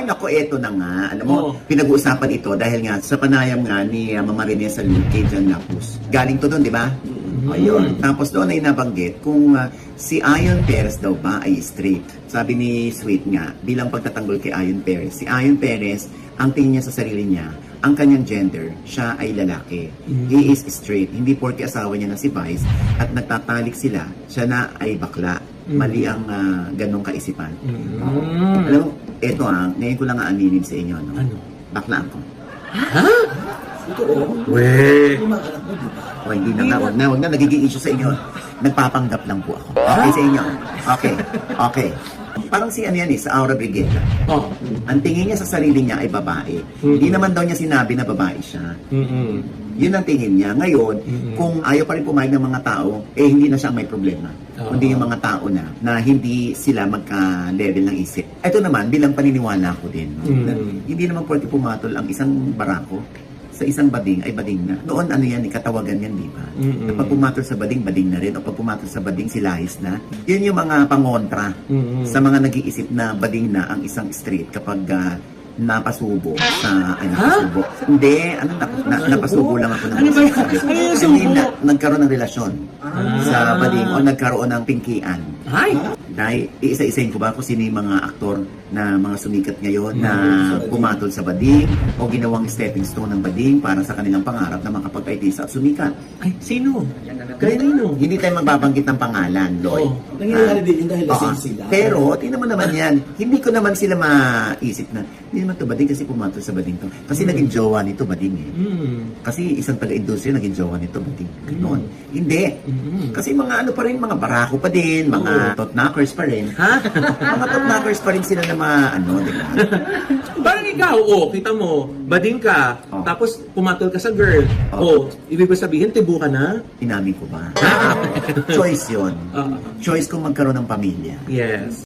naku, eto na nga. Alam mo, Oo. pinag-uusapan ito dahil nga sa panayam nga ni Mama Rene Salud kay John Lapus. Galing to doon, di ba? Ayun. Tapos doon ay nabanggit kung si Ayon Perez daw ba ay straight. Sabi ni Sweet nga, bilang pagtatanggol kay Ayon Perez, si Ayon Perez, ang tingin niya sa sarili niya, ang kanyang gender, siya ay lalaki. He is straight. Hindi porke asawa niya na si Vice at nagtatalik sila, siya na ay bakla. Mali ang ganong kaisipan. Alam mo, eto ngayon ko lang aaminin sa inyo, no? Ano? Bakla ako. Ha? Weh! Yung mga anak mo, di ba? O, hindi na nga, wag na, nagiging issue sa inyo. Nagpapanggap lang po ako. Okay sa inyo? Okay. Parang si ano yan sa Aura Brigade. Oh. Ang tingin niya sa sarili niya ay babae. Hindi naman daw niya sinabi na babae siya. Yun ang tingin niya. Ngayon, kung ayaw pa rin pumayag ng mga tao, hindi na siya may problema. Kundi yung mga tao na hindi sila magka-level ng isip. Ito naman, bilang paniniwala ko din. Na hindi naman pwede pumatol ang isang barako sa isang bading ay bading na. Noon ano yan, katawagan yan, di ba? Pag pumatol sa bading, bading na rin. O pag pumatol sa bading, silahis na. Yun yung mga pangontra sa mga nag-iisip na bading na ang isang street kapag napasubo sa napasubo. Hindi, napasubo lang ako ng Ano ba yan? Ano yung subo? Hindi nagkaroon ng relasyon sa bading o nagkaroon ng pingkian. Ay! Dahil iisa-isahin ko ba kung sino yung mga aktor na mga sumikat ngayon na pumatol sa bading o ginawang stepping stone ng bading para sa kanilang pangarap na makapag-artista at sumikat. Ay, sino? Kaya hindi tayo magbabanggit ng pangalan, Lloyd. Nangyayari din yun dahil lasing sila. Pero, tingnan mo naman yan. Hindi ko naman sila maisip na, hindi naman to bading kasi pumatol sa bading to. Kasi naging jowa nito bading eh. Kasi isang taga-industriya naging jowa nito bading. Ganon. Hindi. Kasi mga ano pa rin, mga barako pa din, mga totknackers pa rin. Ha? Mga totknackers pa rin sila na mga ano, di ba? Parang ikaw, kita mo, bading ka, tapos pumatol ka sa girl. Ibig ba sabihin, tibo ka na? Inamin ko ba? Choice yun. Choice kung magkaroon ng pamilya. Yes.